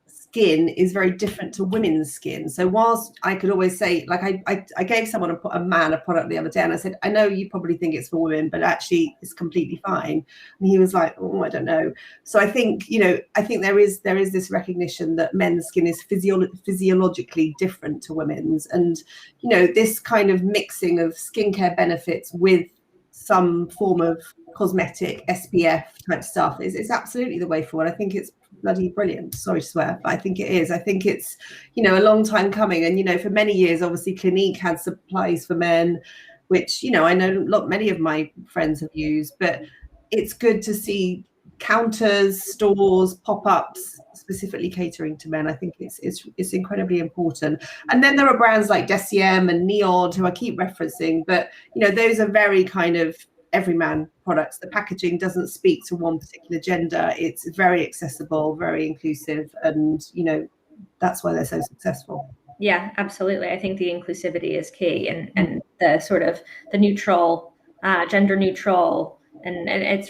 skin is very different to women's skin. So whilst I could always say, like I gave someone a man a product the other day, and I said, I know you probably think it's for women, but actually it's completely fine. And he was like, oh, I don't know. So I think, I think there is this recognition that men's skin is physiologically different to women's, and this kind of mixing of skincare benefits with some form of cosmetic SPF type stuff is absolutely the way forward. I think it's bloody brilliant. Sorry to swear, but I think it is. I think it's, a long time coming. And, for many years, obviously Clinique had supplies for men, which, I know many of my friends have used, but it's good to see counters, stores, pop-ups specifically catering to men. I think it's incredibly important. And then there are brands like Deciem and Neod, who I keep referencing, but those are very kind of everyman products. The packaging doesn't speak to one particular gender. It's very accessible, very inclusive, and that's why they're so successful. Yeah, absolutely. I think the inclusivity is key, and the sort of the neutral, gender neutral. And it's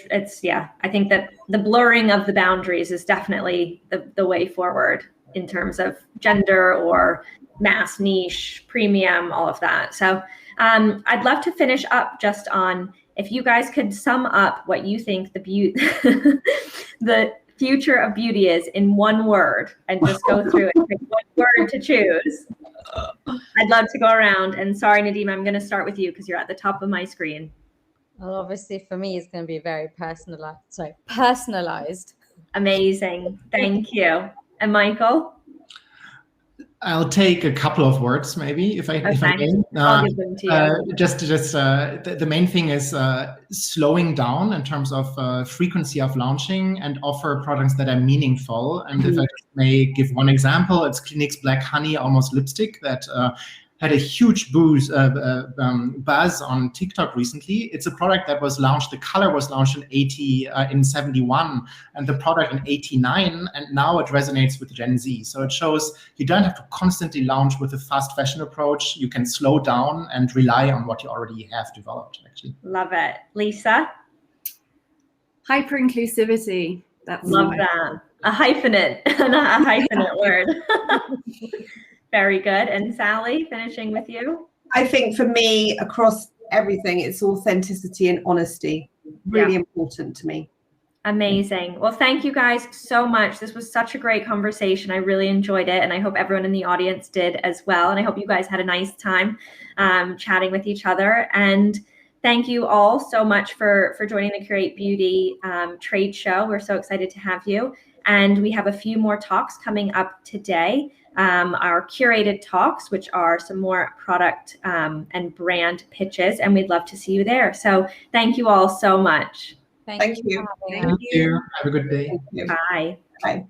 I think that the blurring of the boundaries is definitely the way forward in terms of gender or mass, niche, premium, all of that. So I'd love to finish up just on, if you guys could sum up what you think the future of beauty is in one word, and just go through it, pick one word to choose. I'd love to go around. And sorry, Nidhima, I'm going to start with you because you're at the top of my screen. Well, obviously for me, it's going to be very personalized. Amazing. Thank you. And Michael? I'll take a couple of words, maybe, if I may. I'll give them to you. The main thing is slowing down in terms of frequency of launching, and offer products that are meaningful. And if I may give one example, it's Clinique's Black Honey Almost Lipstick that had a huge buzz on TikTok recently. It's a product that was launched, the color was launched in 71, and the product in 89, and now it resonates with Gen Z. So it shows you don't have to constantly launch with a fast fashion approach. You can slow down and rely on what you already have developed, actually. Love it. Lisa? Hyper inclusivity. Love that. A hyphenate, not a hyphenate word. Very good. And Sallie, finishing with you. I think for me, across everything, it's authenticity and honesty. Really important to me. Amazing. Well, thank you guys so much. This was such a great conversation. I really enjoyed it, and I hope everyone in the audience did as well. And I hope you guys had a nice time chatting with each other. And thank you all so much for joining the Curate Beauty trade show. We're so excited to have you. And we have a few more talks coming up today. Our curated talks, which are some more product and brand pitches, and we'd love to see you there. So thank you all so much. Thank you. Thank you. Have a good day. Bye. Bye.